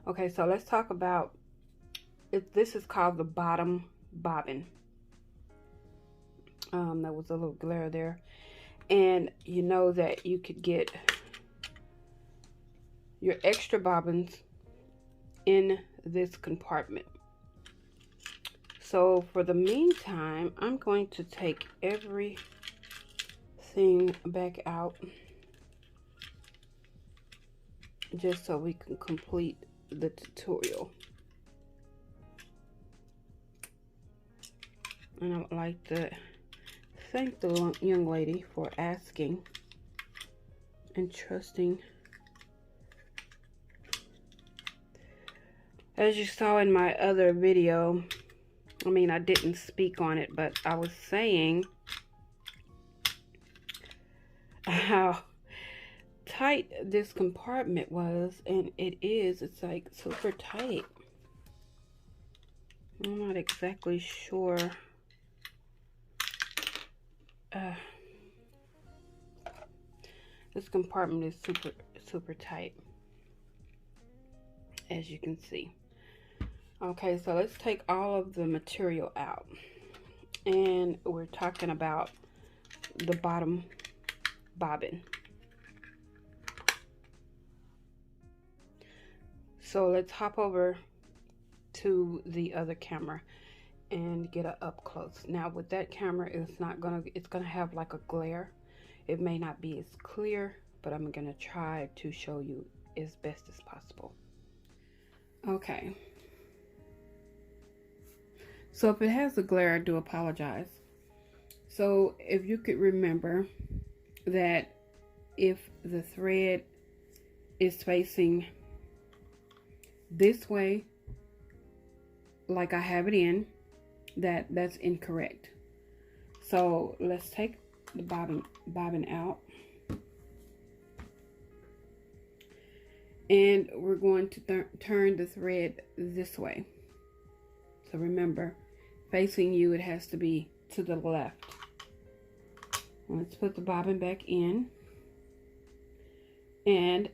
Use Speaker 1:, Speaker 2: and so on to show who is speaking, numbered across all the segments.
Speaker 1: Okay, so let's talk about this is called the bottom bobbin. There was a little glare there, and you know that you could get your extra bobbins in this compartment. So for the meantime, I'm going to take everything back out just so we can complete the tutorial. And I would like to thank the young lady for asking and trusting. As you saw in my other video, I mean, I didn't speak on it, but I was saying how tight this compartment was, and it's like super tight. I'm not exactly sure. This compartment is super tight, as you can see. Okay, so let's take all of the material out, and we're talking about the bottom bobbin. So let's hop over to the other camera and get an up close. Now with that camera, it's gonna have like a glare. It may not be as clear, but I'm gonna try to show you as best as possible. Okay. So if it has a glare, I do apologize. So if you could remember that if the thread is facing this way, like I have it in, that's incorrect. So let's take the bobbin out, and we're going to turn the thread this way. So remember, facing you, it has to be to the left. Let's put the bobbin back in, and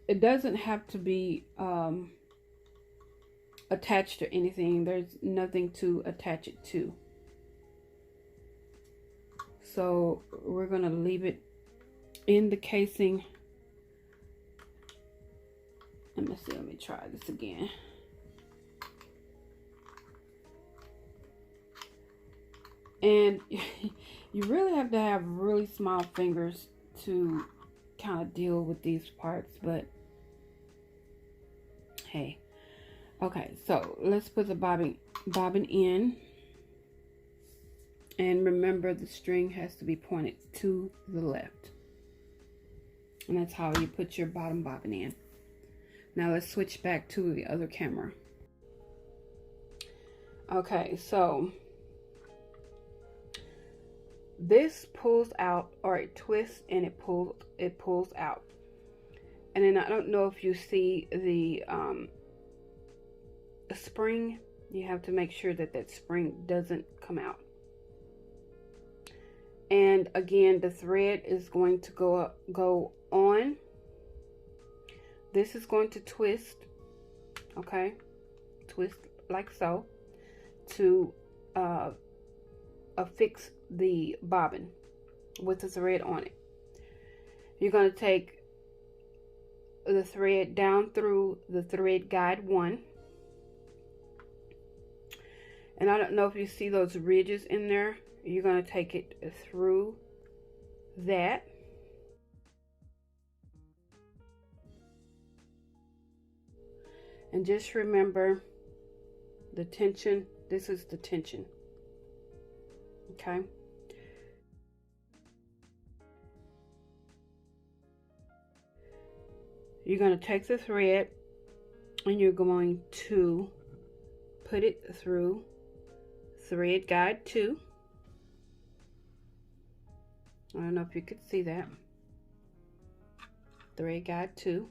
Speaker 1: it doesn't have to be attached to anything. There's nothing to attach it to. So we're gonna leave it in the casing. Let me try this again. And you really have to have really small fingers to kind of deal with these parts, but hey. Okay, so let's put the bobbin in, and remember the string has to be pointed to the left, and that's how you put your bottom bobbin in. Now let's switch back to the other camera. Okay, so this pulls out, or it twists and it pulls out. And then I don't know if you see the spring. You have to make sure that spring doesn't come out. And again, the thread is going to go on. This is going to twist, okay? Twist like so to affix the bobbin with the thread on it. You're going to take the thread down through the thread guide 1. And I don't know if you see those ridges in there. You're going to take it through that. And just remember the tension. This is the tension. Okay. You're going to take the thread and you're going to put it through thread guide 2. I don't know if you could see that. Thread guide 2.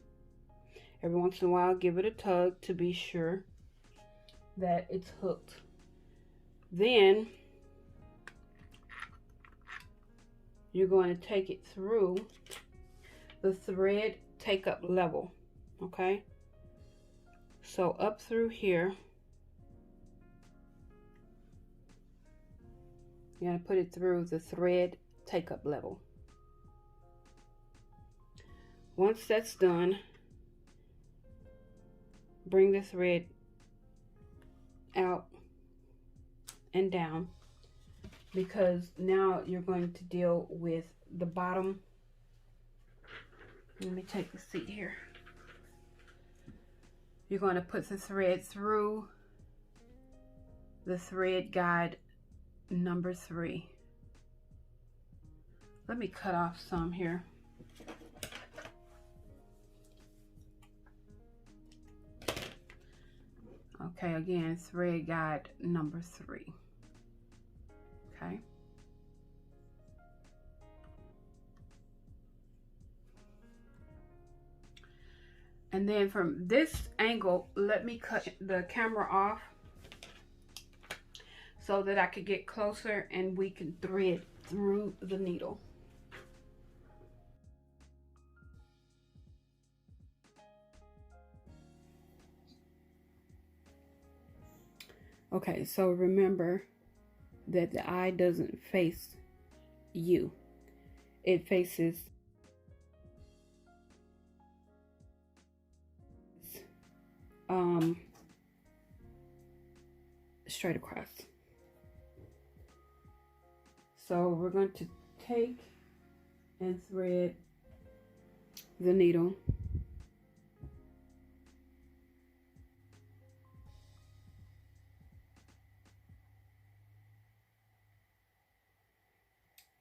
Speaker 1: Every once in a while, give it a tug to be sure that it's hooked. Then you're going to take it through the thread take up level, okay? So up through here, you're going to put it through the thread take-up level. Once that's done, bring the thread out and down, because now you're going to deal with the bottom. Let me take a seat here. You're going to put the thread through the thread guide number 3. Let me cut off some here. Okay, again, thread guide number 3. Okay. And then from this angle, let me cut the camera off so that I could get closer and we can thread through the needle. Okay, so remember that the eye doesn't face you. It faces straight across. So we're going to take and thread the needle.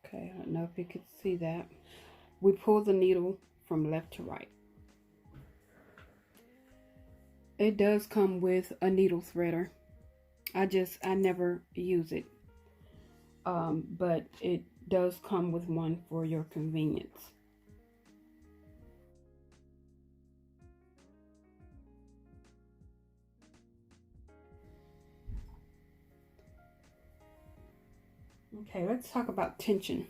Speaker 1: Okay, I don't know if you could see that. We pull the needle from left to right. It does come with a needle threader. I never use it. But it does come with one for your convenience. Okay, let's talk about tension.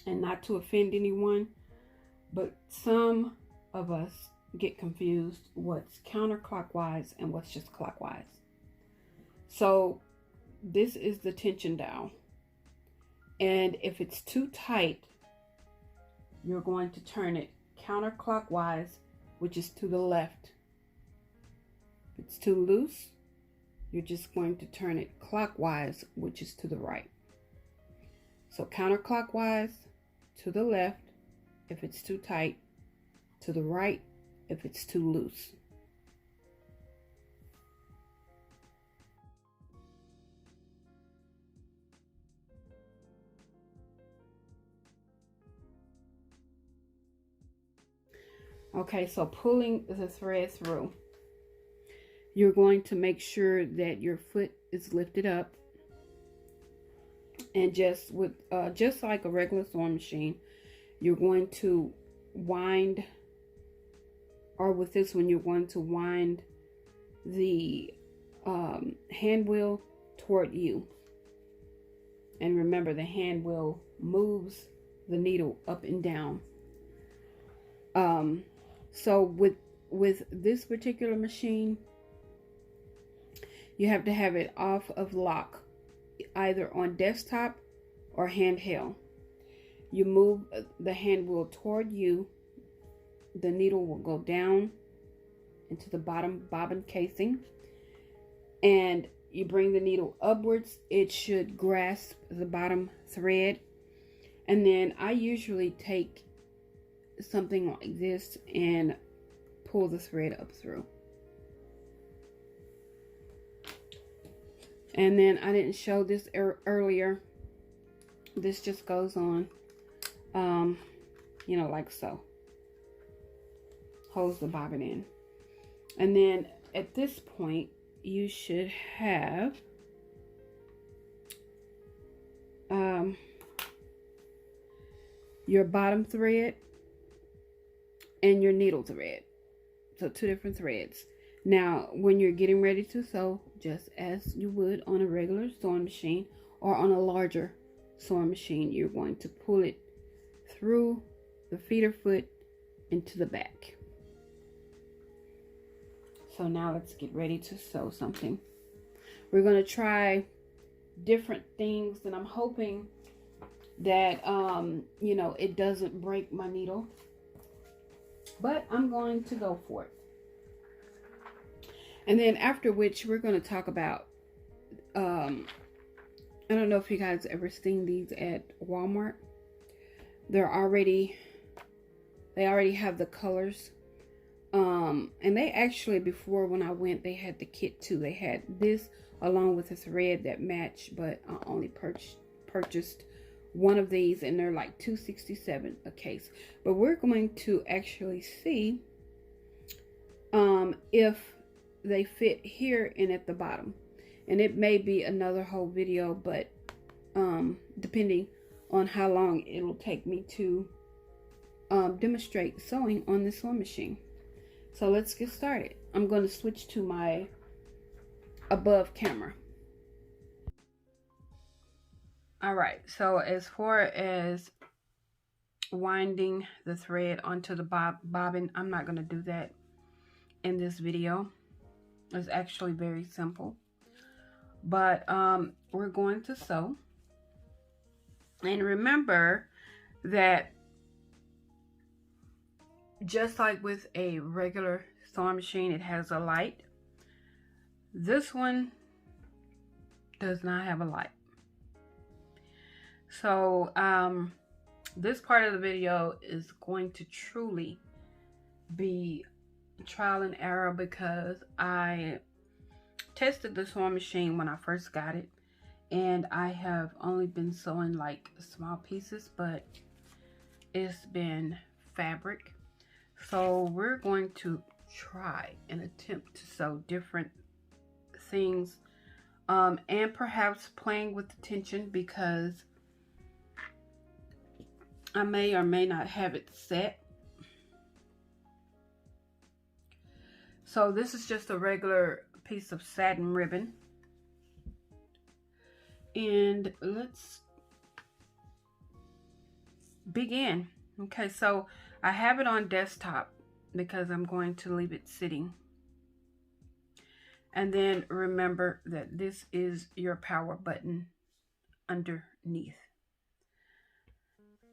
Speaker 1: And not to offend anyone, but some of us get confused what's counterclockwise and what's just clockwise. So this is the tension dial. And if it's too tight, you're going to turn it counterclockwise, which is to the left. If it's too loose, you're just going to turn it clockwise, which is to the right. So counterclockwise, to the left if it's too tight, to the right if it's too loose. Okay, so pulling the thread through, you're going to make sure that your foot is lifted up, and just like a regular sewing machine, you're going to wind, or with this one, you're going to wind the hand wheel toward you. And remember, the hand wheel moves the needle up and down. So with this particular machine, you have to have it off of lock, either on desktop or handheld. You move the hand wheel toward you, the needle will go down into the bottom bobbin casing, and you bring the needle upwards. It should grasp the bottom thread, and then I usually take something like this and pull the thread up through. And then I didn't show this earlier. This just goes on, you know, like so. Holds the bobbin in. And then at this point, you should have your bottom thread and your needle thread. So 2 different threads. Now, when you're getting ready to sew, just as you would on a regular sewing machine or on a larger sewing machine, you're going to pull it through the feeder foot into the back. So now let's get ready to sew something. We're going to try different things, and I'm hoping that you know, it doesn't break my needle, but I'm going to go for it. And then after which we're going to talk about I don't know if you guys ever seen these at Walmart. They already have the colors. And they actually, before when I went, they had the kit too. They had this along with a thread that matched, but I only purchased one of these, and they're like $2.67 a case. But we're going to actually see if they fit here and at the bottom. And it may be another whole video, but depending on how long it'll take me to demonstrate sewing on this sewing machine. So let's get started. I'm going to switch to my above camera. All right, so as far as winding the thread onto the bobbin, I'm not going to do that in this video. It's actually very simple. But we're going to sew. And remember that just like with a regular sewing machine, it has a light. This one does not have a light. So this part of the video is going to truly be trial and error, because I tested the sewing machine when I first got it, and I have only been sewing like small pieces, but it's been fabric. So we're going to try and attempt to sew different things, and perhaps playing with the tension, because I may or may not have it set. So this is just a regular piece of satin ribbon, and let's begin. Okay, so I have it on desktop because I'm going to leave it sitting. And then remember that this is your power button underneath.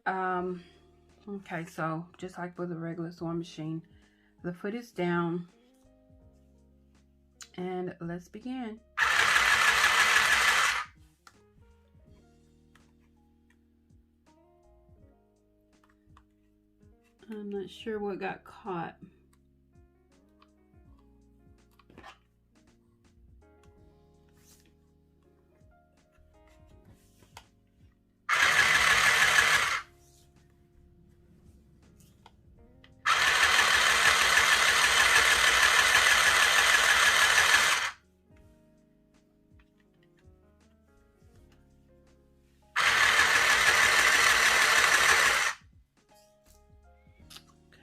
Speaker 1: Okay, so just like with a regular sewing machine, the foot is down, and let's begin. I'm not sure what got caught.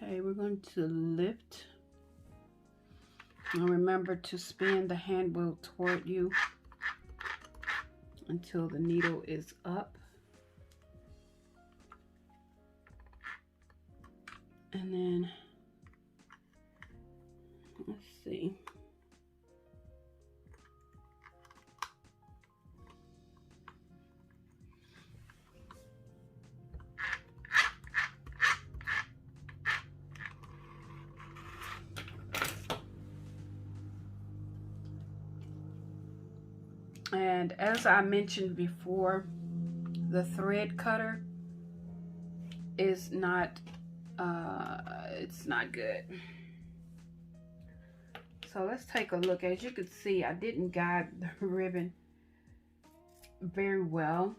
Speaker 1: Okay, we're going to lift. And remember to spin the hand wheel toward you until the needle is up. And then, let's see. And as I mentioned before, the thread cutter is not, it's not good. So let's take a look. As you can see, I didn't guide the ribbon very well.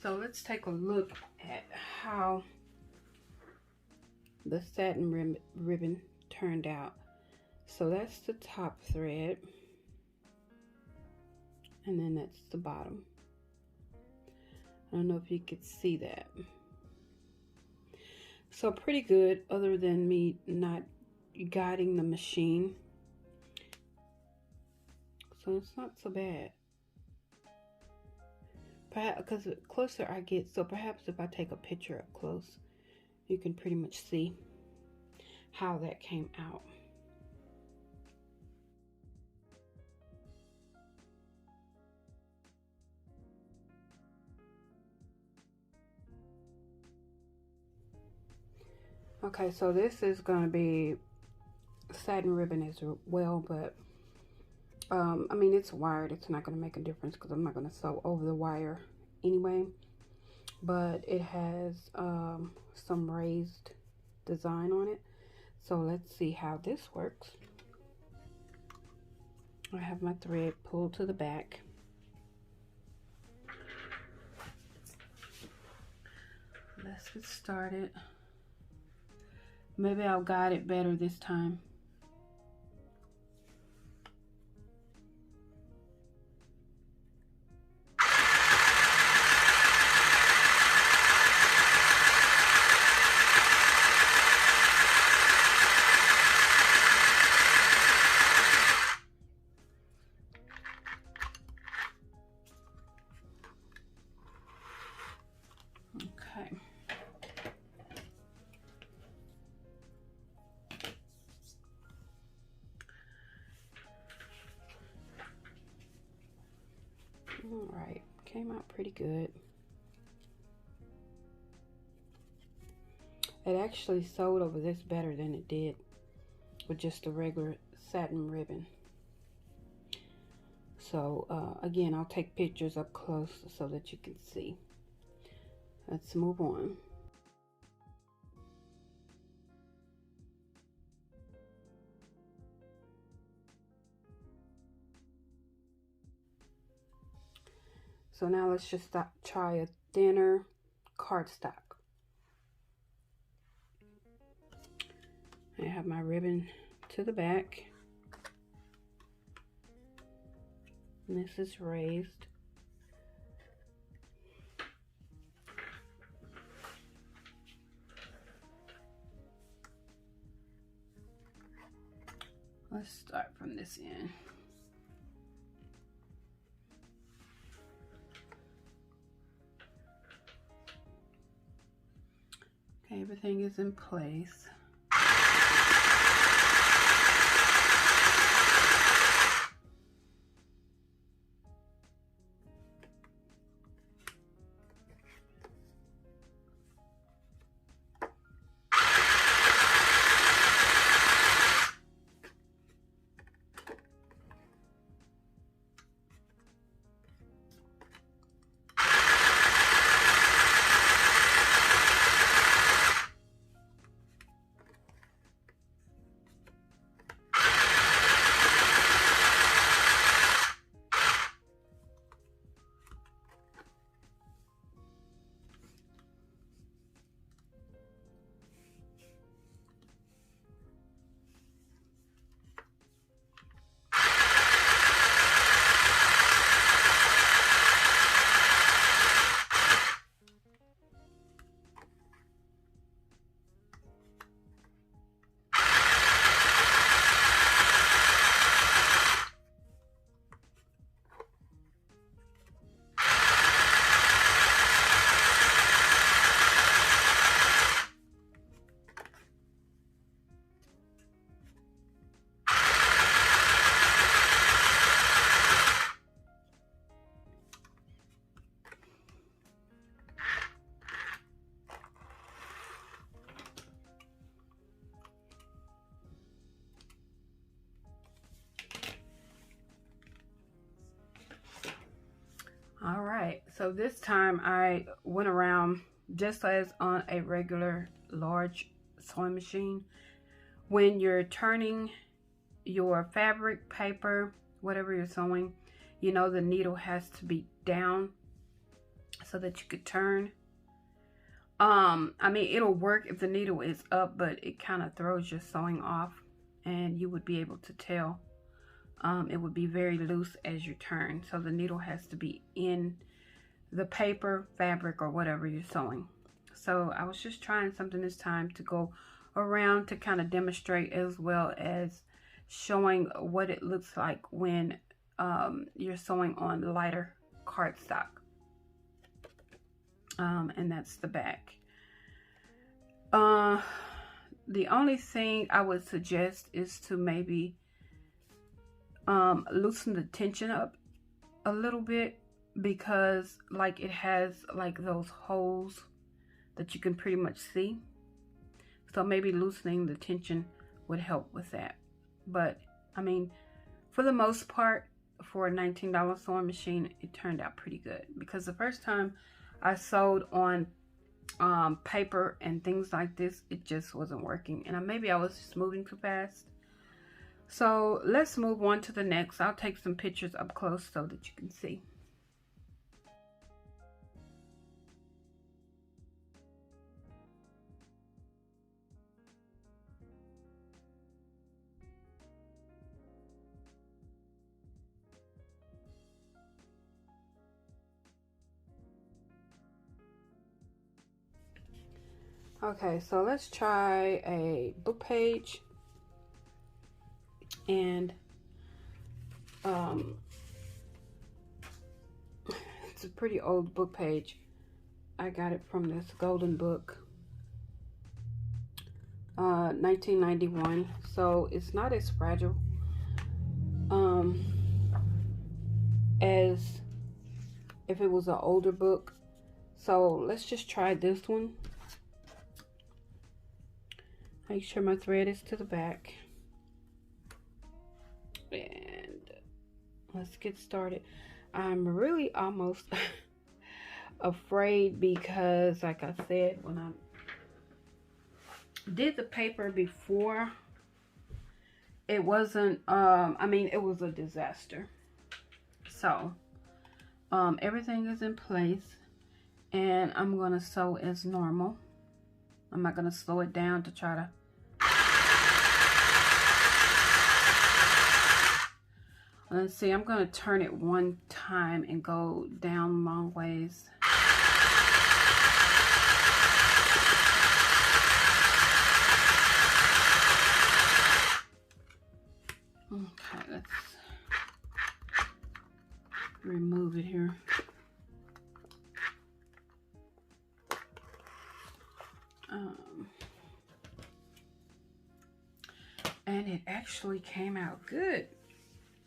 Speaker 1: So let's take a look at how the satin ribbon turned out. So that's the top thread, and then that's the bottom. I don't know if you could see that. So pretty good, other than me not guiding the machine. So it's not so bad. Perhaps because the closer I get, so perhaps if I take a picture up close, you can pretty much see how that came out. Okay, so this is going to be satin ribbon as well, but I mean, it's wired. It's not going to make a difference because I'm not going to sew over the wire anyway. But it has some raised design on it. So let's see how this works. I have my thread pulled to the back. Let's get started. Maybe I'll guide it better this time. Okay. All right, came out pretty good. It actually sewed over this better than it did with just the regular satin ribbon. So again, I'll take pictures up close so that you can see. Let's move on. So now let's just try a thinner cardstock. I have my ribbon to the back. And this is raised. Let's start from this end. Okay, everything is in place. All right, so this time I went around just as on a regular large sewing machine. When you're turning your fabric, paper, whatever you're sewing, you know the needle has to be down so that you could turn. I mean, it'll work if the needle is up, but it kind of throws your sewing off, and you would be able to tell. It would be very loose as you turn, so the needle has to be in the paper, fabric, or whatever you're sewing. So I was just trying something this time to go around to kind of demonstrate, as well as showing what it looks like when you're sewing on lighter cardstock. And that's the back. The only thing I would suggest is to maybe loosen the tension up a little bit, because like it has like those holes that you can pretty much see. So maybe loosening the tension would help with that. But I mean, for the most part, for a $19 sewing machine, it turned out pretty good, because the first time I sewed on paper and things like this, it just wasn't working, and maybe I was just moving too fast. So let's move on to the next. I'll take some pictures up close so that you can see. Okay, so let's try a book page, and it's a pretty old book page. I got it from this golden book, 1991, so it's not as fragile as if it was an older book. So let's just try this one. Make sure my thread is to the back. And let's get started. I'm really almost afraid, because like I said, when I did the paper before, it wasn't, I mean, it was a disaster. So, everything is in place, and I'm going to sew as normal. I'm not going to slow it down to try to let's see, I'm going to turn it one time and go down long ways. Okay, let's remove it here. And it actually came out good.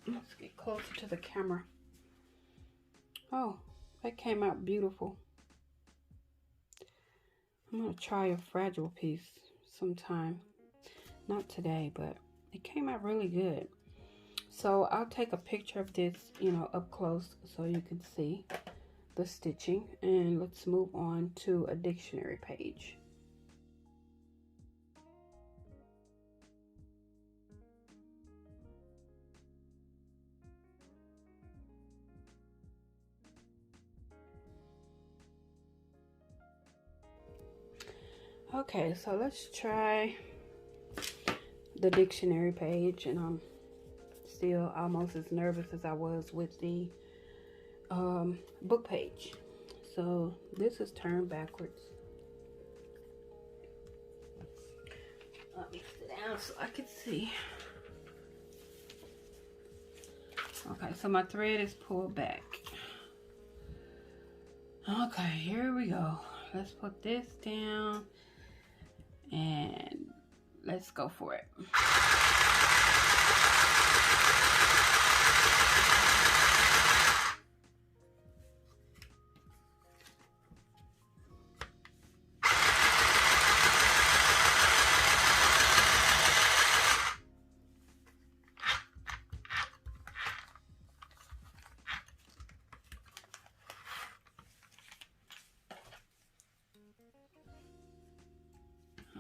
Speaker 1: Let's get closer to the camera. Oh, that came out beautiful. I'm going to try a fragile piece sometime. Not today, but it came out really good. So I'll take a picture of this, you know, up close so you can see the stitching. And let's move on to a dictionary page. Okay, so let's try the dictionary page, and I'm still almost as nervous as I was with the book page. So this is turned backwards. Let me sit down so I can see. Okay, so my thread is pulled back. Okay, here we go. Let's put this down. And let's go for it.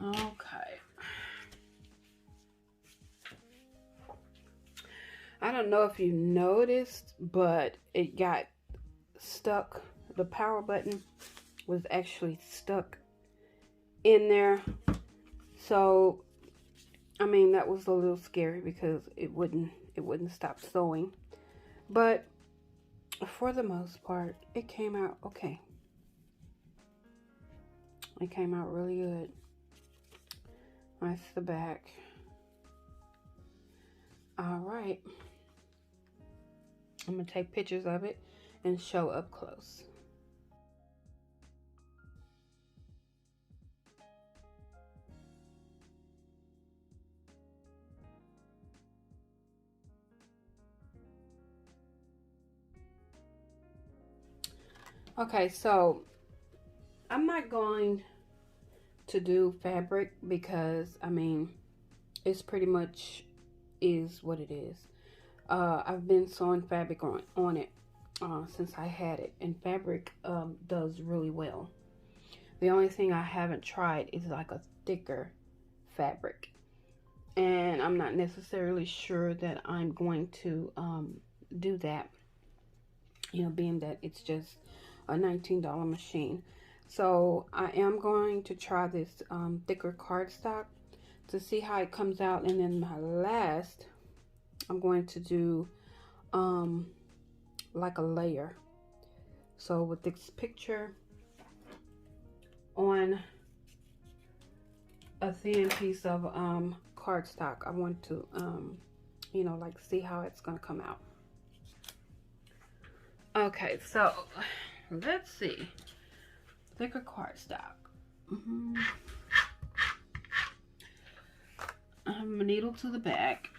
Speaker 1: Okay. I don't know if you noticed, but it got stuck. The power button was actually stuck in there. So, I mean, that was a little scary because it wouldn't stop sewing. But for the most part, it came out okay. It came out really good. That's the back. All right. I'm going to take pictures of it and show up close. Okay, so I'm not going to do fabric because I mean it's pretty much is what it is. I've been sewing fabric on it since I had it, and fabric does really well. The only thing I haven't tried is like a thicker fabric, and I'm not necessarily sure that I'm going to do that, you know, being that it's just a $19 machine. So I am going to try this thicker cardstock to see how it comes out, and then my last I'm going to do like a layer. So with this picture on a thin piece of cardstock, I want to you know, like see how it's gonna come out. Okay, so let's see. Thicker cardstock. A needle to the back.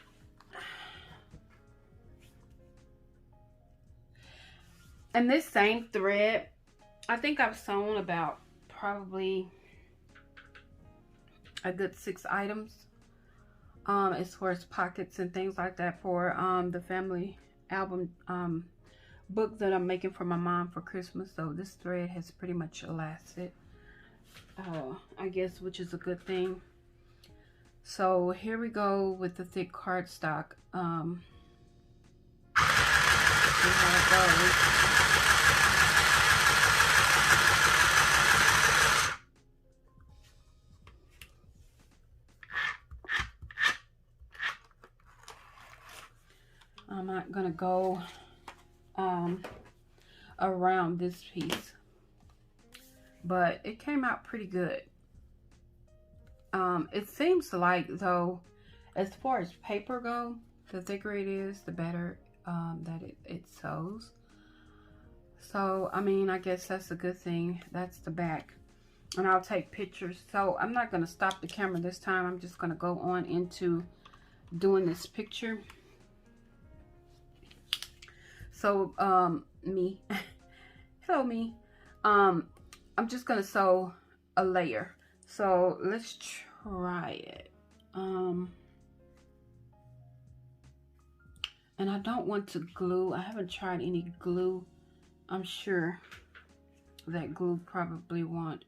Speaker 1: And this same thread, I think I've sewn about probably a good 6 items as far as pockets and things like that for the family album book that I'm making for my mom for Christmas. So this thread has pretty much lasted, I guess, which is a good thing. So here we go with the thick cardstock. See how it goes. I'm not gonna go around this piece, but it came out pretty good. It seems like, though, as far as paper go, the thicker it is, the better that it sews. So I mean, I guess that's a good thing. That's the back, and I'll take pictures. So I'm not gonna stop the camera this time. I'm just gonna go on into doing this picture. So me hello me, I'm just gonna sew a layer. So let's try it. And I don't want to glue. I haven't tried any glue. I'm sure that glue probably won't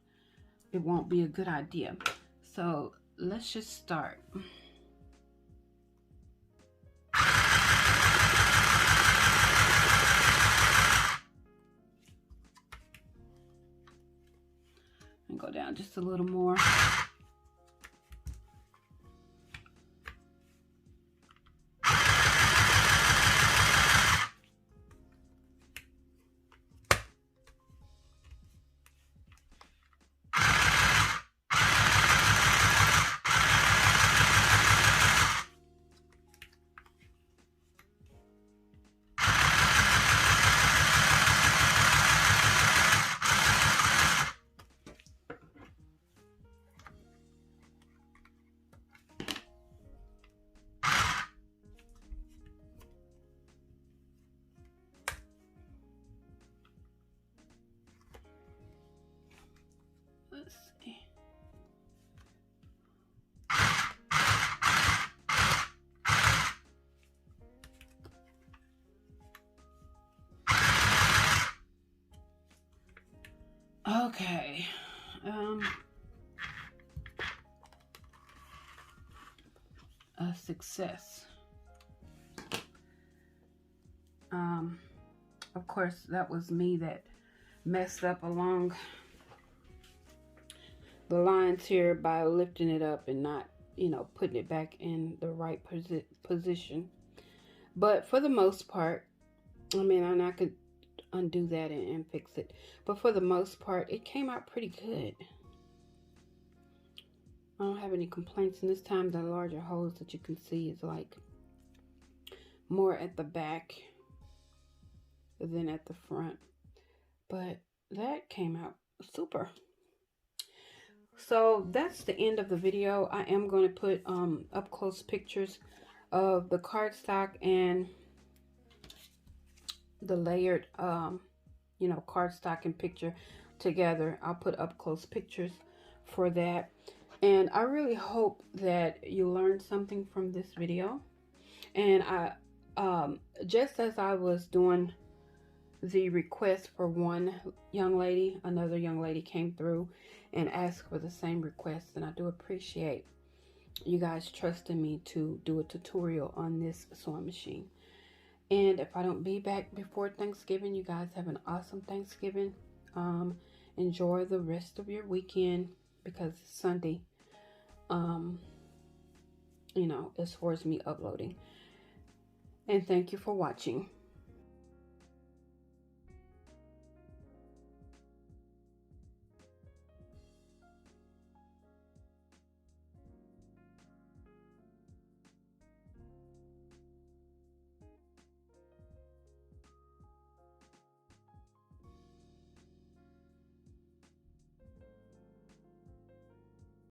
Speaker 1: be a good idea. So let's just start. And go down just a little more. Let's see. Okay. A success. Of course, that was me that messed up along the lines here by lifting it up and not, you know, putting it back in the right position. But for the most part, I mean, and I could undo that and fix it, but for the most part, it came out pretty good. I don't have any complaints, and this time the larger holes that you can see is like more at the back than at the front, but that came out super. So that's the end of the video. I am going to put up close pictures of the cardstock and the layered you know, cardstock and picture together. I'll put up close pictures for that. And I really hope that you learned something from this video. And just as I was doing the request for one young lady, another young lady came through and asked for the same request. And I do appreciate you guys trusting me to do a tutorial on this sewing machine. And if I don't be back before Thanksgiving, you guys have an awesome Thanksgiving. Enjoy the rest of your weekend, because Sunday, you know, as far as me uploading. And thank you for watching.